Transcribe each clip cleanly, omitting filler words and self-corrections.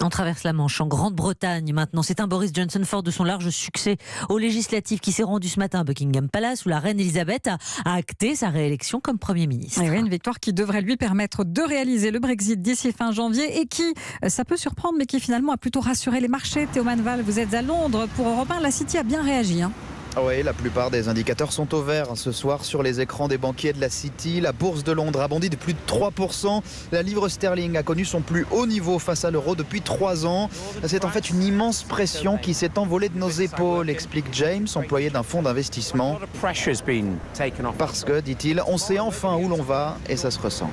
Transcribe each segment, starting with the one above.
On traverse la Manche en Grande-Bretagne maintenant. C'est un Boris Johnson fort de son large succès aux législatives qui s'est rendu ce matin à Buckingham Palace où la reine Elisabeth a acté sa réélection comme Premier ministre. Oui, une victoire qui devrait lui permettre de réaliser le Brexit d'ici fin janvier et qui, ça peut surprendre, mais qui finalement a plutôt rassuré les marchés. Théo Manval, vous êtes à Londres. Pour Europe 1, la City a bien réagi. Oui, la plupart des indicateurs sont au vert ce soir sur les écrans des banquiers de la City. La bourse de Londres a bondi de plus de 3%. La livre sterling a connu son plus haut niveau face à l'euro depuis 3 ans. C'est en fait une immense pression qui s'est envolée de nos épaules, explique James, employé d'un fonds d'investissement. Parce que, dit-il, on sait enfin où l'on va et ça se ressent.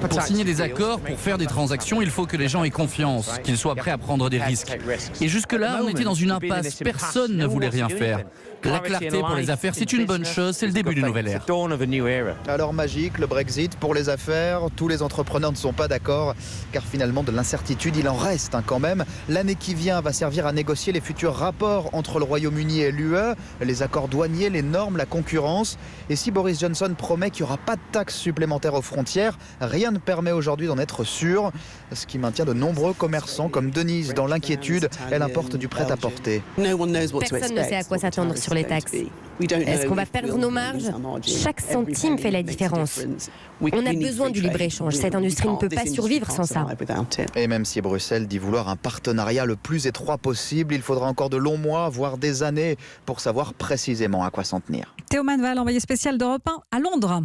Pour signer des accords, pour faire des transactions, il faut que les gens aient confiance, qu'ils soient prêts à prendre des risques. Et jusque-là, on était dans une impasse. Personne ne voulait rien faire. La clarté pour les affaires, c'est une bonne chose, c'est le début d'une nouvelle ère. Alors magique, le Brexit pour les affaires, tous les entrepreneurs ne sont pas d'accord, car finalement de l'incertitude, il en reste quand même. L'année qui vient va servir à négocier les futurs rapports entre le Royaume-Uni et l'UE, les accords douaniers, les normes, la concurrence. Et si Boris Johnson promet qu'il n'y aura pas de taxes supplémentaires aux frontières, rien ne permet aujourd'hui d'en être sûr, ce qui maintient de nombreux commerçants comme Denise dans l'inquiétude. Elle importe du prêt-à-porter. Personne ne sait à quoi s'attendre sur les taxes. Est-ce qu'on va perdre nos marges? Chaque centime fait la différence. On a besoin du libre-échange. Cette industrie ne peut pas survivre sans ça. Et même si Bruxelles dit vouloir un partenariat le plus étroit possible, il faudra encore de longs mois, voire des années, pour savoir précisément à quoi s'en tenir. Théo Manval, envoyé spécial d'Europe 1 à Londres.